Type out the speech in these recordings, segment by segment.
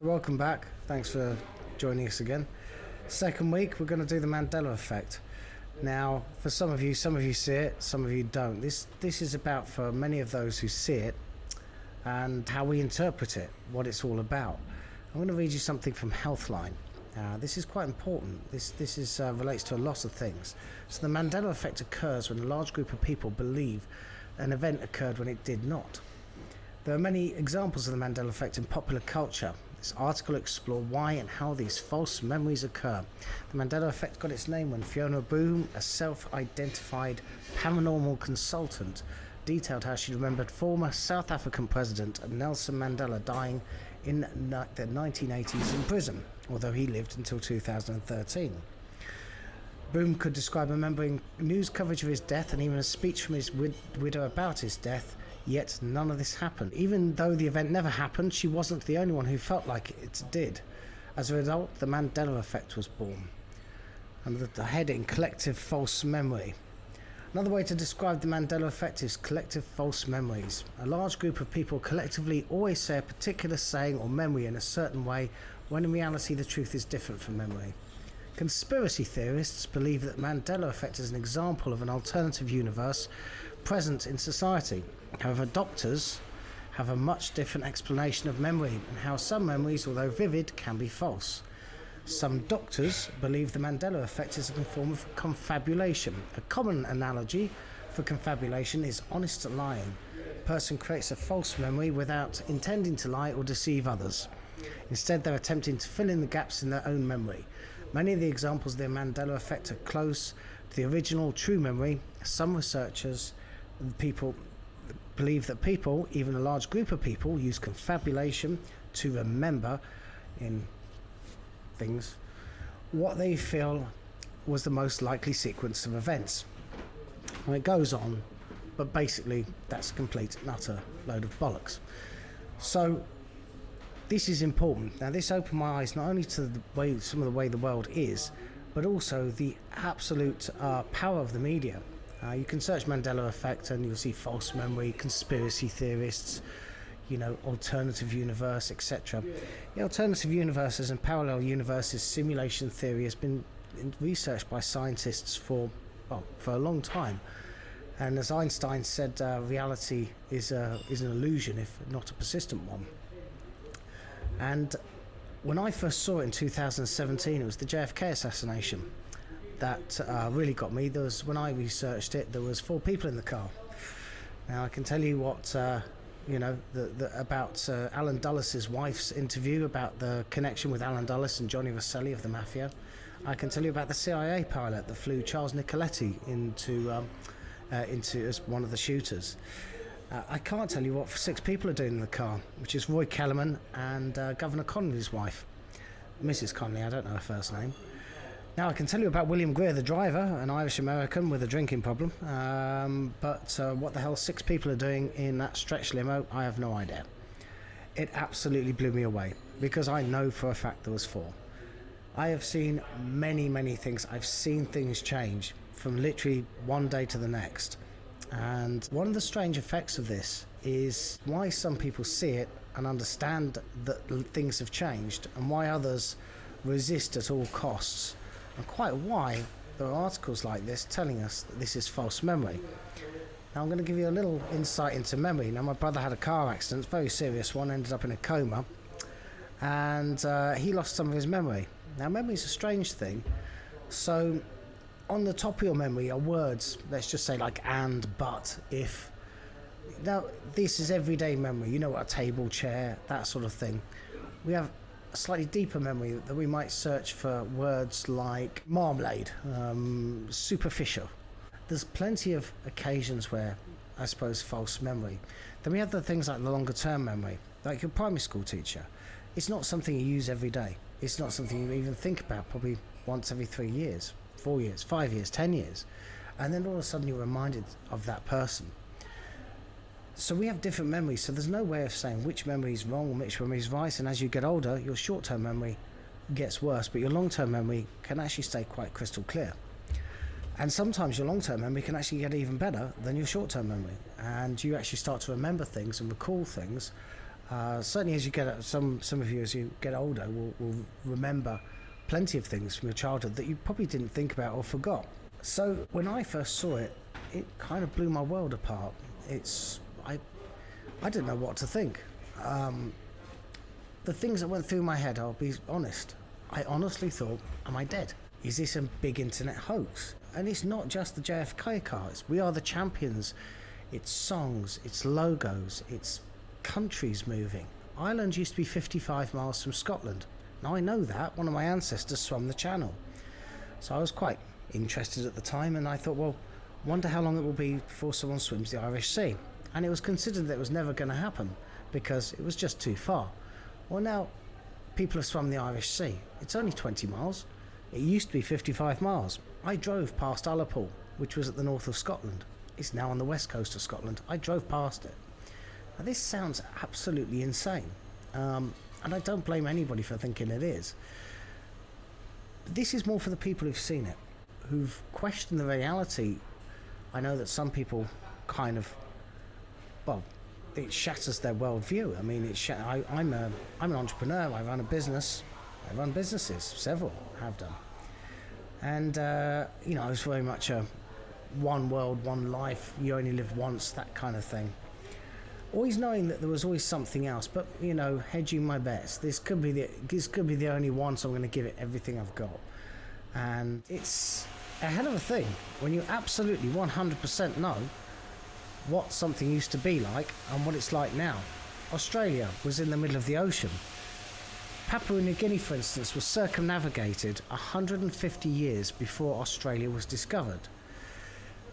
Welcome back. Thanks for joining us again. Second week, we're going to do the Mandela effect. Now, for some of you see it, some of you don't. This is about, for many of those who see it, and how we interpret it, what it's all about. I'm going to read you something from Healthline. This is quite important. This relates to a lot of things. So the Mandela effect occurs when a large group of people believe an event occurred when it did not. There are many examples of the Mandela effect in popular culture. This article explores why and how these false memories occur. The Mandela effect got its name when Fiona Boom, a self-identified paranormal consultant, detailed how she remembered former South African President Nelson Mandela dying in the 1980s in prison, although he lived until 2013. Boom could describe remembering news coverage of his death and even a speech from his widow about his death, yet none of this happened. Even though the event never happened, she wasn't the only one who felt like it did. As a result, the Mandela effect was born. And the heading, Collective False Memory. Another way to describe the Mandela effect is collective false memories. A large group of people collectively always say a particular saying or memory in a certain way, when in reality the truth is different from memory. Conspiracy theorists believe that the Mandela effect is an example of an alternative universe present in society. However, doctors have a much different explanation of memory and how some memories, although vivid, can be false. Some doctors believe the Mandela effect is a form of confabulation. A common analogy for confabulation is honest lying. A person creates a false memory without intending to lie or deceive others. Instead, they're attempting to fill in the gaps in their own memory. Many of the examples of the Mandela effect are close to the original true memory. Some researchers, people believe that people, even a large group of people, use confabulation to remember in things what they feel was the most likely sequence of events. And it goes on, but basically that's a complete and utter load of bollocks. So this is important. Now, this opened my eyes not only to some of the way the world is, but also the absolute power of the media. You can search Mandela effect and you'll see false memory, conspiracy theorists, alternative universe, etc. The alternative universes and parallel universes simulation theory has been researched by scientists for a long time. And as Einstein said, reality is an illusion, if not a persistent one. And when I first saw it in 2017, it was the JFK assassination that really got me. When I researched it, there was 4 people in the car. Now I can tell you what about Alan Dulles' wife's interview about the connection with Alan Dulles and Johnny Rosselli of the Mafia. I can tell you about the CIA pilot that flew Charles Nicoletti into as one of the shooters. I can't tell you what 6 people are doing in the car, which is Roy Kellerman and Governor Connolly's wife, Mrs. Connolly. I don't know her first name. Now, I can tell you about William Greer, the driver, an Irish-American with a drinking problem, but what the hell 6 people are doing in that stretch limo, I have no idea. It absolutely blew me away, because I know for a fact there was 4. I have seen many, many things. I've seen things change from literally one day to the next. And one of the strange effects of this is why some people see it and understand that things have changed, and why others resist at all costs. And quite why there are articles like this telling us that this is false memory. Now I'm going to give you a little insight into memory. Now, my brother had a car accident, very serious one, ended up in a coma, and he lost some of his memory. Now, memory is a strange thing. So on the top of your memory are words, let's just say like and, but, if. Now this is everyday memory, a table, chair, that sort of thing. We have a slightly deeper memory that we might search for words like marmalade, superficial. There's plenty of occasions where, I suppose, false memory. Then we have the things like the longer term memory, like your primary school teacher. It's not something you use every day. It's not something you even think about probably once every 3 years, 4 years, 5 years, 10 years. And then all of a sudden you're reminded of that person. So we have different memories, so there's no way of saying which memory is wrong and which memory is right. And as you get older, your short-term memory gets worse, but your long-term memory can actually stay quite crystal clear. And sometimes your long-term memory can actually get even better than your short-term memory, and you actually start to remember things and recall things Certainly, as you get some of you as you get older will remember plenty of things from your childhood that you probably didn't think about or forgot. So when I first saw it, it kind of blew my world apart. I didn't know what to think. The things that went through my head, I'll be honest, I honestly thought, am I dead? Is this a big internet hoax? And it's not just the JFK cars. We are the champions. It's songs, it's logos, it's countries moving. Ireland used to be 55 miles from Scotland. Now I know that. One of my ancestors swam the channel. So I was quite interested at the time, and I thought, well, wonder how long it will be before someone swims the Irish Sea. And it was considered that it was never going to happen because it was just too far. Well, now people have swum the Irish Sea. It's only 20 miles. It used to be 55 miles. I drove past Ullapool, which was at the north of Scotland. It's now on the west coast of Scotland. I drove past it. Now, this sounds absolutely insane. And I don't blame anybody for thinking it is. This is more for the people who've seen it, who've questioned the reality. I know that some people kind of, well, it shatters their worldview. I mean, I'm an entrepreneur. I run a business. I run businesses. Several have done. And, I was very much a one world, one life, you only live once, that kind of thing. Always knowing that there was always something else, but, hedging my bets. This could be the only one, so I'm going to give it everything I've got. And it's a hell of a thing when you absolutely 100% know what something used to be like and what it's like now. Australia was in the middle of the ocean. Papua New Guinea, for instance, was circumnavigated 150 years before Australia was discovered.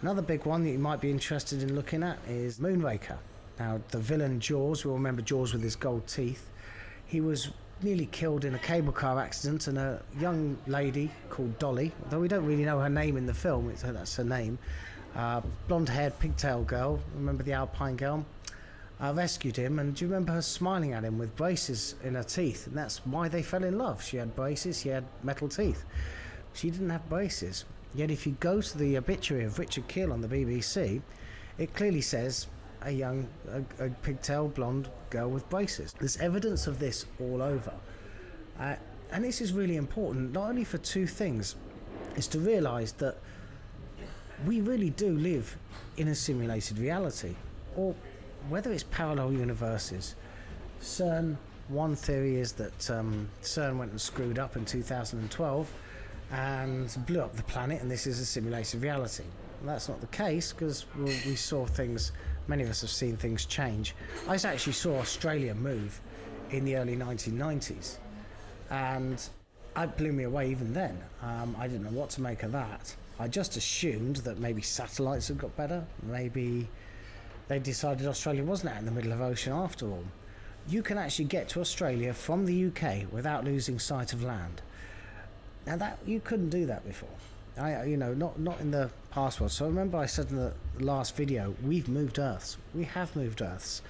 Another big one that you might be interested in looking at is Moonraker. Now, the villain Jaws, we all remember Jaws with his gold teeth. He was nearly killed in a cable car accident, and a young lady called Dolly, though we don't really know her name in the film, that's her name, blonde-haired pigtail girl, remember the Alpine girl, rescued him, and do you remember her smiling at him with braces in her teeth? And that's why they fell in love. She had braces, he had metal teeth. She didn't have braces. Yet if you go to the obituary of Richard Keel on the BBC, it clearly says a pigtail blonde girl with braces. There's evidence of this all over. And this is really important, not only for two things, is to realise that we really do live in a simulated reality, or whether it's parallel universes. CERN, one theory is that CERN went and screwed up in 2012 and blew up the planet, and this is a simulated reality. And that's not the case, because we saw things, many of us have seen things change. I actually saw Australia move in the early 1990s, and it blew me away even then. I didn't know what to make of that. I just assumed that maybe satellites had got better, maybe they decided Australia wasn't out in the middle of ocean after all. You can actually get to Australia from the UK without losing sight of land. Now that you couldn't do that before. Not in the past world. So remember I said in the last video, we've moved Earths. We have moved Earths.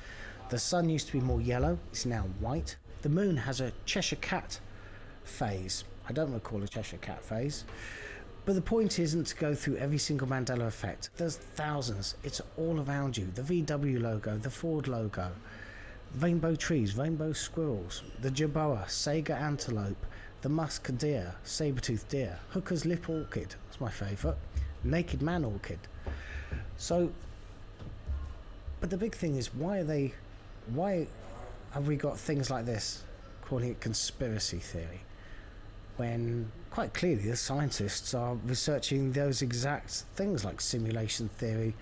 The sun used to be more yellow, it's now white. The moon has a Cheshire Cat phase. I don't recall a Cheshire Cat phase. But the point isn't to go through every single Mandela effect. There's thousands. It's all around you. The VW logo, the Ford logo, rainbow trees, rainbow squirrels, the jerboa, Sega antelope, the musk deer, saber-toothed deer, hooker's lip orchid, that's my favourite, naked man orchid. So, but the big thing is, why have we got things like this, calling it conspiracy theory, when quite clearly the scientists are researching those exact things like simulation theory.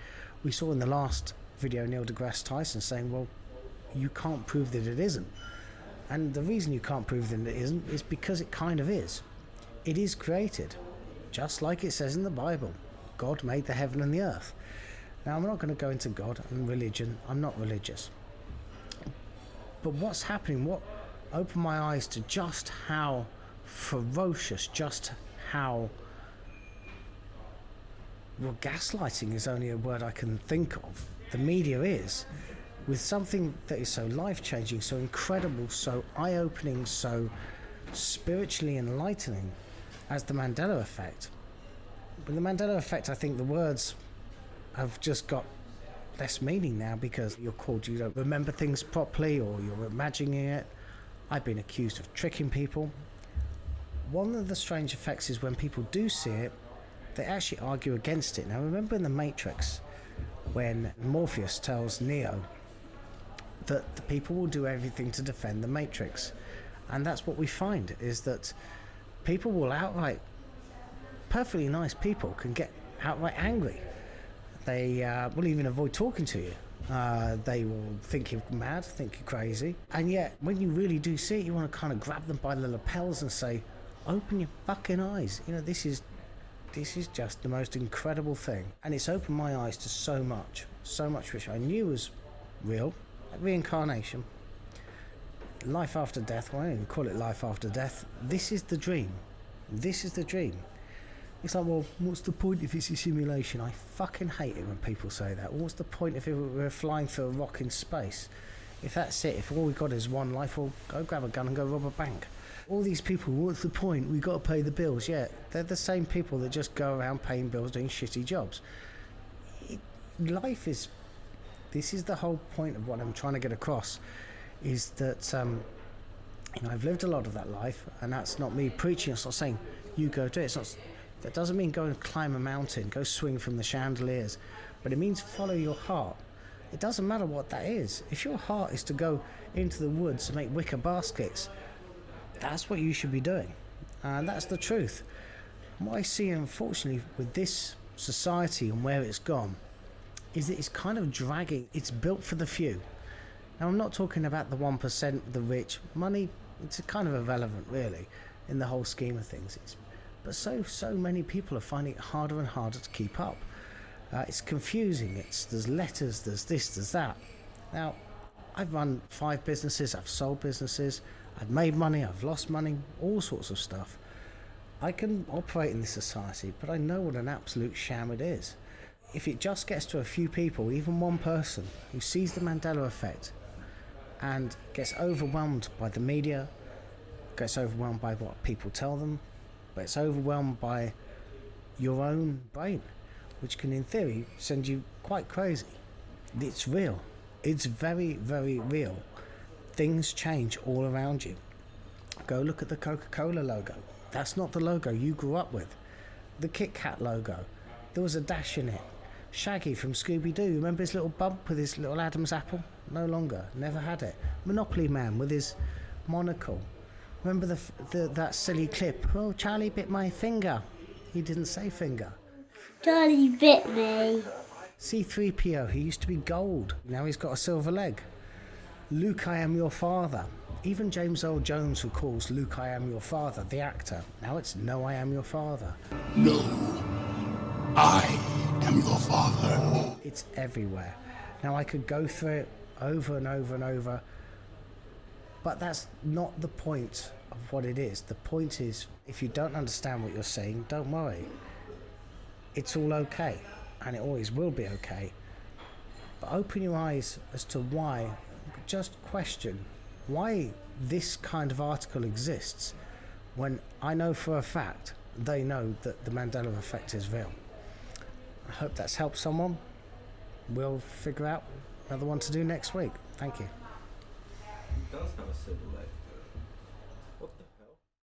We saw in the last video Neil deGrasse Tyson saying, well, you can't prove that it isn't. And the reason you can't prove that it isn't is because it kind of is. It is created, just like it says in the Bible. God made the heaven and the earth. Now, I'm not going to go into God and religion. I'm not religious. But what's happening, what opened my eyes to just how ferocious, just how... well, gaslighting is only a word I can think of. The media is, with something that is so life-changing, so incredible, so eye-opening, so spiritually enlightening as the Mandela effect. With the Mandela effect, I think the words have just got less meaning now because you're called you don't remember things properly or you're imagining it. I've been accused of tricking people. One of the strange effects is when people do see it, they actually argue against it. Now remember in The Matrix, when Morpheus tells Neo that the people will do everything to defend the Matrix. And that's what we find, is that people will outright, perfectly nice people can get outright angry. They will even avoid talking to you. They will think you're mad, think you're crazy. And yet, when you really do see it, you want to kind of grab them by the lapels and say, open your fucking eyes. You know, this is just the most incredible thing. And it's opened my eyes to so much which I knew was real. Like reincarnation, life after death. Well, I don't even call it life after death. This is the dream. This is the dream. It's like, well, what's the point if it's a simulation? I fucking hate it when people say that. What's the point if we're flying through a rock in space? If that's it, if all we got is one life, well, go grab a gun and go rob a bank. All these people, what's the point? We got to pay the bills. Yeah, they're the same people that just go around paying bills, doing shitty jobs. This is the whole point of what I'm trying to get across, is that I've lived a lot of that life, and that's not me preaching. It's not saying you go do it. That doesn't mean go and climb a mountain, go swing from the chandeliers, but it means follow your heart. It doesn't matter what that is. If your heart is to go into the woods and make wicker baskets, that's what you should be doing, and that's the truth. And what I see, unfortunately, with this society and where it's gone, is that it's kind of dragging. It's built for the few. Now, I'm not talking about the 1%, the rich. Money, it's kind of irrelevant, really, in the whole scheme of things. But so many people are finding it harder and harder to keep up. It's confusing. There's letters, there's this, there's that. Now, I've run 5 businesses, I've sold businesses, I've made money, I've lost money, all sorts of stuff. I can operate in this society, but I know what an absolute sham it is. If it just gets to a few people, even one person, who sees the Mandela effect and gets overwhelmed by the media, gets overwhelmed by what people tell them, gets overwhelmed by your own brain, which can, in theory, send you quite crazy. It's real. It's very, very real. Things change all around you. Go look at the Coca-Cola logo. That's not the logo you grew up with. The Kit Kat logo, there was a dash in it. Shaggy from Scooby-Doo, remember his little bump with his little Adam's apple? No longer, never had it. Monopoly Man with his monocle. Remember that silly clip? Oh, Charlie bit my finger. He didn't say finger. Charlie bit me. C-3PO, he used to be gold. Now he's got a silver leg. Luke, I am your father. Even James Earl Jones recalls Luke, I am your father, the actor. Now it's No, I am your father. No, I am your father. It's everywhere. Now I could go through it over and over and over, but that's not the point of what it is. The point is, if you don't understand what you're saying, don't worry. It's all okay, and it always will be okay. But open your eyes as to why, just question why this kind of article exists, when I know for a fact they know that the Mandela effect is real. I hope that's helped someone. We'll figure out another one to do next week. Thank you. He does have a silver leg.